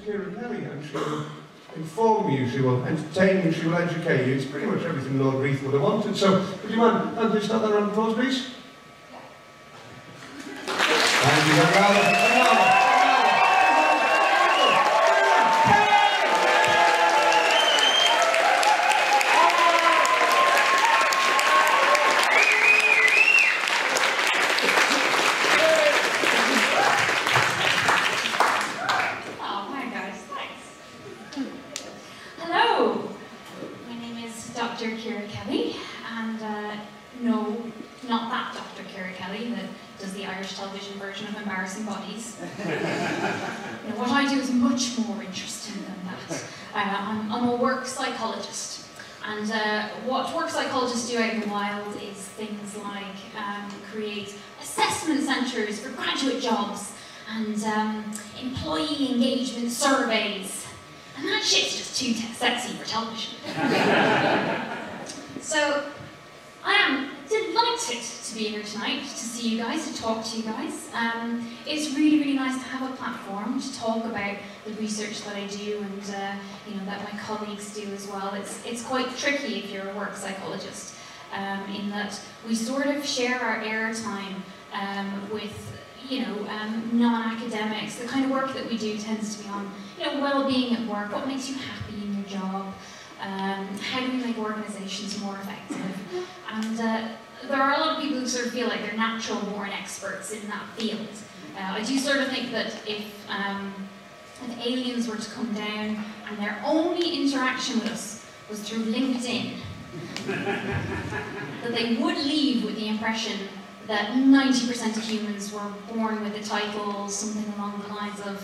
Ciara Kelly, and she will inform you, she will entertain you, she will educate you. It's pretty much everything Lord Reith would have wanted. So, would you mind, Andrew, start that round of applause, please? Thank you very much. Dr. Ciara Kelly, and no, not that Dr. Ciara Kelly that does the Irish television version of Embarrassing Bodies. What I do is much more interesting than that. I'm a work psychologist, and what work psychologists do out in the wild is things like create assessment centres for graduate jobs and employee engagement surveys. And that shit's just too sexy for television. So, I am delighted to be here tonight, to see you guys, to talk to you guys. It's really, really nice to have a platform to talk about the research that I do and that my colleagues do as well. It's quite tricky if you're a work psychologist, in that we sort of share our airtime with non-academics. The kind of work that we do tends to be on, well-being at work, what makes you happy in your job, how do we make organisations more effective, and there are a lot of people who sort of feel like they're natural-born experts in that field. I do sort of think that if aliens were to come down and their only interaction with us was through LinkedIn, that they would leave with the impression that 90% of humans were born with the title, something along the lines of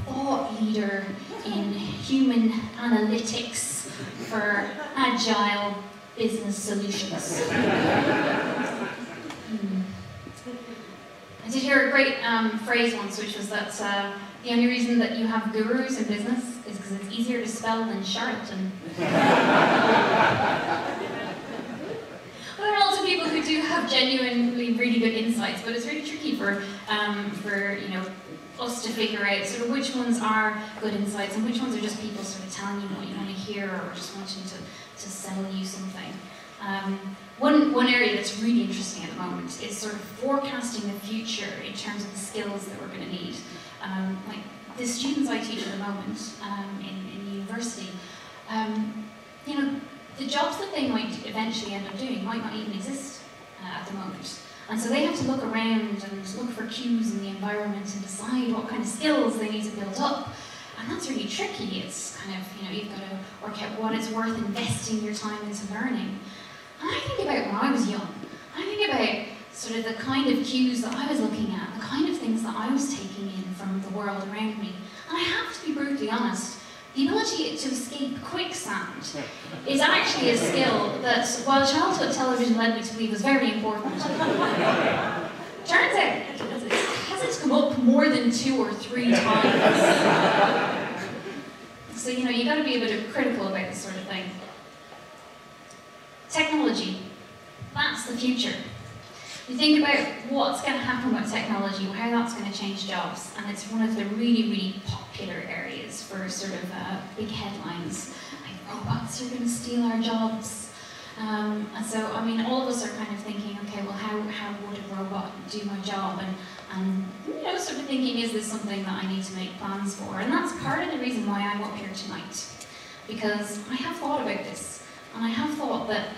thought leader in human analytics for agile business solutions. I did hear a great phrase once, which was that the only reason that you have gurus in business is because it's easier to spell than charlatan. There are lots of people who do have genuinely really good insights, but it's really tricky for us to figure out sort of which ones are good insights and which ones are just people sort of telling you what you want to hear or just wanting to sell you something. One area that's really interesting at the moment is sort of forecasting the future in terms of the skills that we're going to need. Like the students I teach at the moment in university, the jobs that they might eventually end up doing might not even exist at the moment. And so they have to look around and look for cues in the environment and decide what kind of skills they need to build up. And that's really tricky. It's kind of, you've got to work out what it's worth investing your time into learning. And I think about when I was young. I think about sort of the kind of cues that I was looking at, the kind of things that I was taking in from the world around me. And I have to be brutally honest, the ability to escape quicksand is actually a skill that, while childhood television led me to believe was very important, turns out it hasn't come up more than 2 or 3 times. So, you got to be a bit critical about this sort of thing. Technology, that's the future. You think about what's going to happen with technology, how that's going to change jobs, and it's one of the really, really popular areas for sort of big headlines, like robots are going to steal our jobs. And so, all of us are kind of thinking, okay, well, how would a robot do my job? And sort of thinking, is this something that I need to make plans for? And that's part of the reason why I'm up here tonight, because I have thought about this, and I have thought that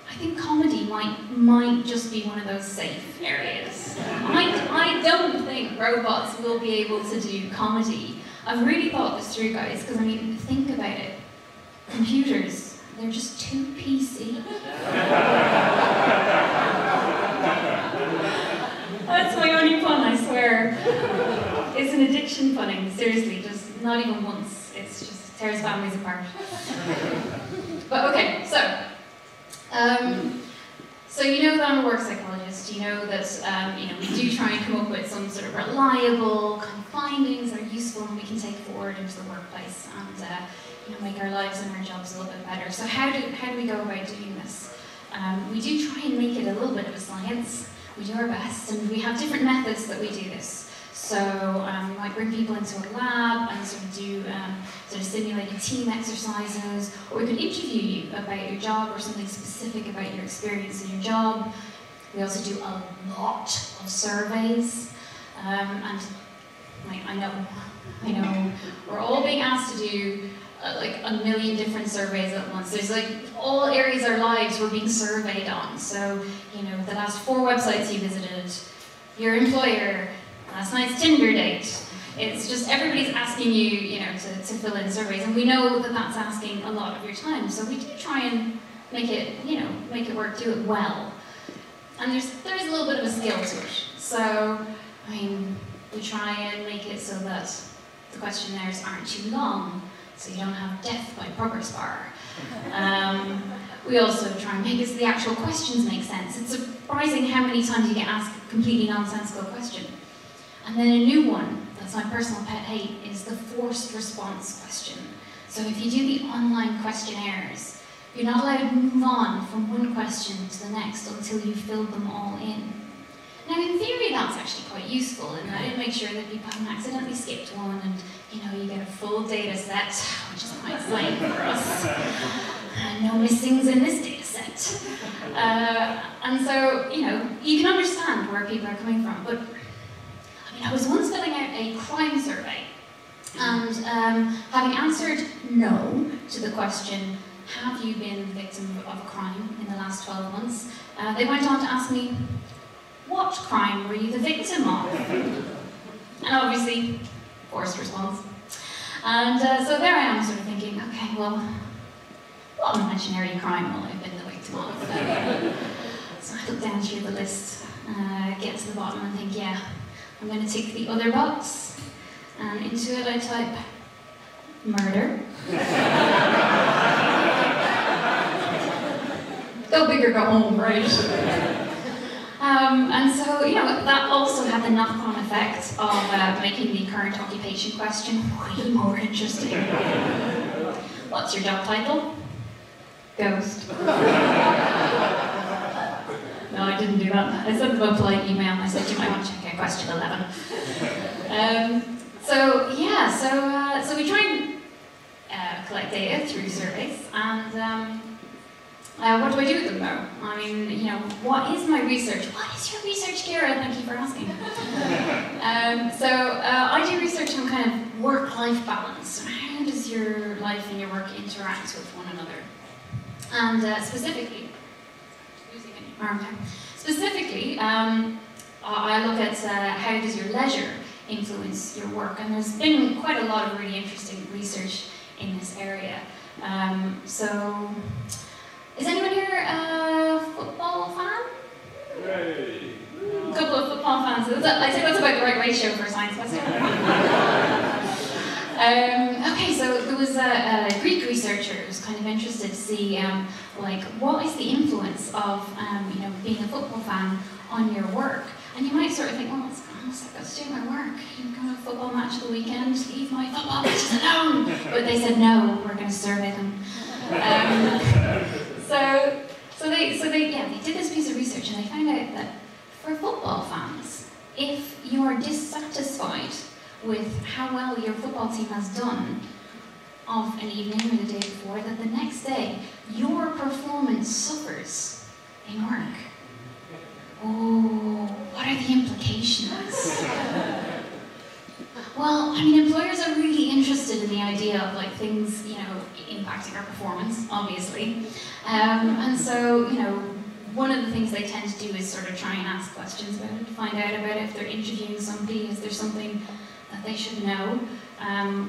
I think comedy might just be one of those safe areas. I don't think robots will be able to do comedy. I've really thought this through, guys, because think about it. Computers, they're just too PC. That's my only pun, I swear. It's an addiction punning, seriously, just not even once. It's just tears families apart. But okay, so you know that I'm a work psychologist, you know that we do try and come up with some sort of reliable kind of findings that are useful and we can take forward into the workplace and make our lives and our jobs a little bit better. So how do we go about doing this? We do try and make it a little bit of a science. We do our best, and we have different methods that we do this. So you might bring people into a lab and sort of do sort of simulated team exercises, or we could interview you about your job or something specific about your experience in your job. We also do a lot of surveys, and like, I know, we're all being asked to do like a million different surveys at once. There's like all areas of our lives we're being surveyed on. So, you know, the last 4 websites you visited, your employer, last night's Tinder date. It's just everybody's asking you, you know, to fill in surveys, and we know that that's asking a lot of your time. So we do try and make it, you know, make it work, do it well. And there's a little bit of a skill to it. So, I mean, we try and make it so that the questionnaires aren't too long, so you don't have death by progress bar. We also try and make it so the actual questions make sense. It's surprising how many times you get asked a completely nonsensical question. And then a new one, that's my personal pet hate, is the forced response question. So if you do the online questionnaires, you're not allowed to move on from one question to the next until you've filled them all in. Now in theory that's actually quite useful, and that it makes sure that people haven't accidentally skipped one, and you know, you get a full data set, which is quite exciting for us. No missings in this data set. And so, you know, you can understand where people are coming from, but I mean, I was once filling out a crime survey, and having answered no to the question, have you been the victim of a crime in the last 12 months, they went on to ask me, what crime were you the victim of? And obviously, forced response. And so there I am sort of thinking, okay, well, what imaginary crime will I have been the victim of? So I look down through the list, get to the bottom and think, yeah, I'm going to tick the other box. And into it I type, murder. Go big or go home, right? And so, you know, that also had the knock-on effect of making the current occupation question way more interesting. What's your job title? Ghost. No, I didn't do that. I sent them a polite email and I said, you might want to check out question 11. So, yeah, so we try and collect data through surveys, and what do I do with them though? I mean, you know, what is my research? What is your research, Ciara? Thank you for asking. I do research on kind of work-life balance. How does your life and your work interact with one another? And specifically, I look at how does your leisure influence your work, and there's been quite a lot of really interesting research in this area. So, is anyone here a football fan? Yay. A couple of football fans. I think that's about the right ratio for a science question. Okay, so there was a Greek researcher who was kind of interested to see, like, what is the influence of, you know, being a football fan on your work? And you might sort of think, well, it's almost like I was doing my work. You can go to a football match at the weekend, leave my football matches alone. But they said, no, we're going to survey them. So they did this piece of research, and they found out that for football fans, if you are dissatisfied with how well your football team has done of an evening or the day before, that the next day your performance suffers in work. Oh, what are the implications? Well, I mean, employers are really interested in the idea of like things, you know, impacting our performance, obviously. And so, you know, one of the things they tend to do is sort of try and ask questions about it, find out about it. If they're interviewing somebody, is there something that they should know?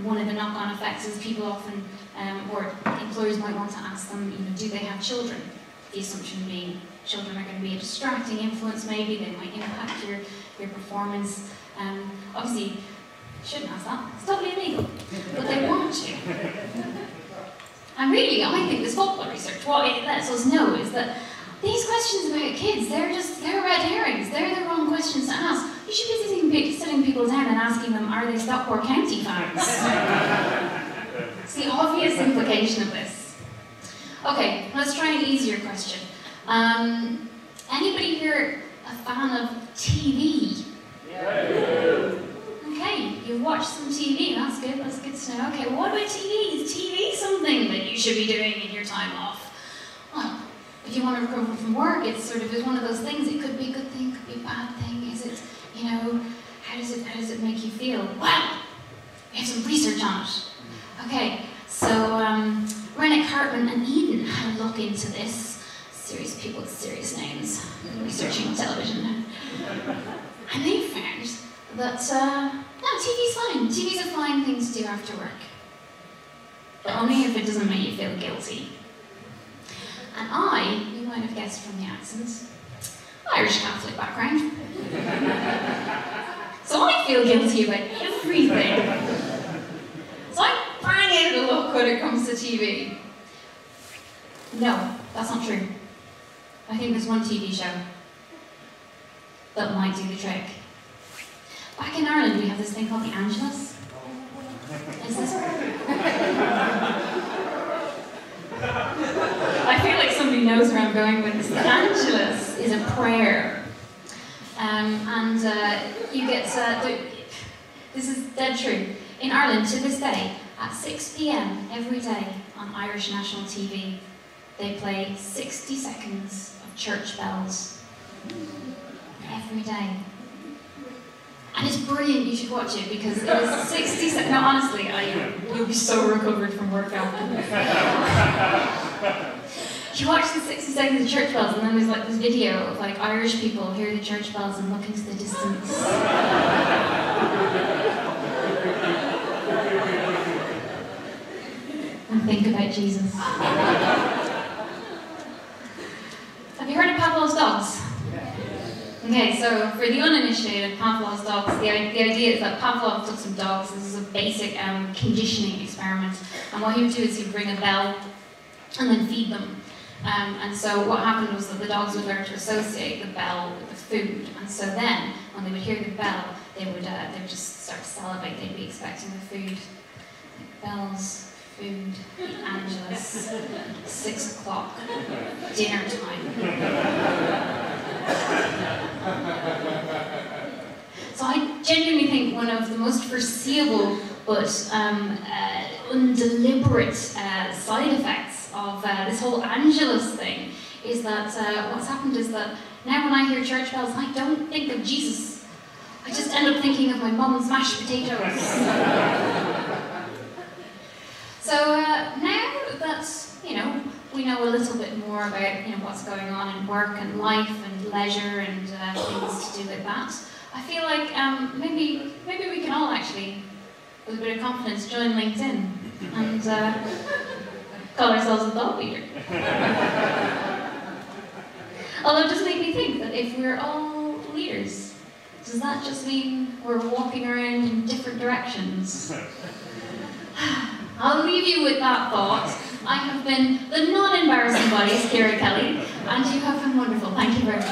One of the knock-on effects is people often, or employers might want to ask them, you know, do they have children? The assumption being children are going to be a distracting influence, maybe they might impact your performance. Obviously, shouldn't ask that, it's totally illegal, but they want to. And really, I think this football research, what it lets us know is that these questions about kids, they're red herrings, they're the wrong questions to ask. You should be sitting people down and asking them, are they Stockport County fans? It's the obvious implication of this. Okay, let's try an easier question. Anybody here a fan of TV? Yeah. okay, you watch some TV, that's good to know. Okay, what about TV? Is TV something that you should be doing in your time off? Well, if you want to recover from work, it's one of those things. It could be a good thing, could be a bad thing. Is it, how does it make you feel? Well, we have some research on it. Okay, so Rennick, Hartman and Eden had a look into this. Serious people with serious names, researching television. And they found that, no, TV's fine. TV's a fine thing to do after work. But only if it doesn't make you feel guilty. And you might have guessed from the accent, Irish Catholic background. So I feel guilty about everything. So I bang out the look when it comes to TV. No, that's not true. I think there's one TV show that might do the trick. Back in Ireland, we have this thing called the Angelus. Is this? I feel like somebody knows where I'm going with this. The Angelus is a prayer. You get, this is dead true. In Ireland, to this day, at 6 p.m. every day on Irish national TV, they play 60 seconds of church bells. Every day. And it's brilliant, you should watch it, because it is 60 seconds. No, honestly, you'll be so recovered from work after this. You watch the 60 seconds of church bells, and then there's like this video of like Irish people hear the church bells and look into the distance. And think about Jesus. Have you heard of Pavlov's dogs? Okay, so for the uninitiated, Pavlov's dogs, the idea is that Pavlov took some dogs. This is a basic conditioning experiment. And what he would do is he'd bring a bell and then feed them. And so what happened was that the dogs would learn to associate the bell with the food. And so then, when they would hear the bell, they would just start to salivate. They'd be expecting the food. Like bells, food, the Angelus, 6 o'clock, dinner time. So I genuinely think one of the most foreseeable but undeliberate side effects of this whole Angelus thing is that what's happened is that now when I hear church bells, I don't think of Jesus. I just end up thinking of my mum's mashed potatoes. So now that, we know a little bit more about, what's going on in work and life and leisure and things to do with that, I feel like maybe we can all actually, with a bit of confidence, join LinkedIn and call ourselves a thought leader. Although it does make me think that if we're all leaders, does that just mean we're walking around in different directions? I'll leave you with that thought. I have been the non-embarrassing body, Ciara Kelly, and you have been wonderful. Thank you very much.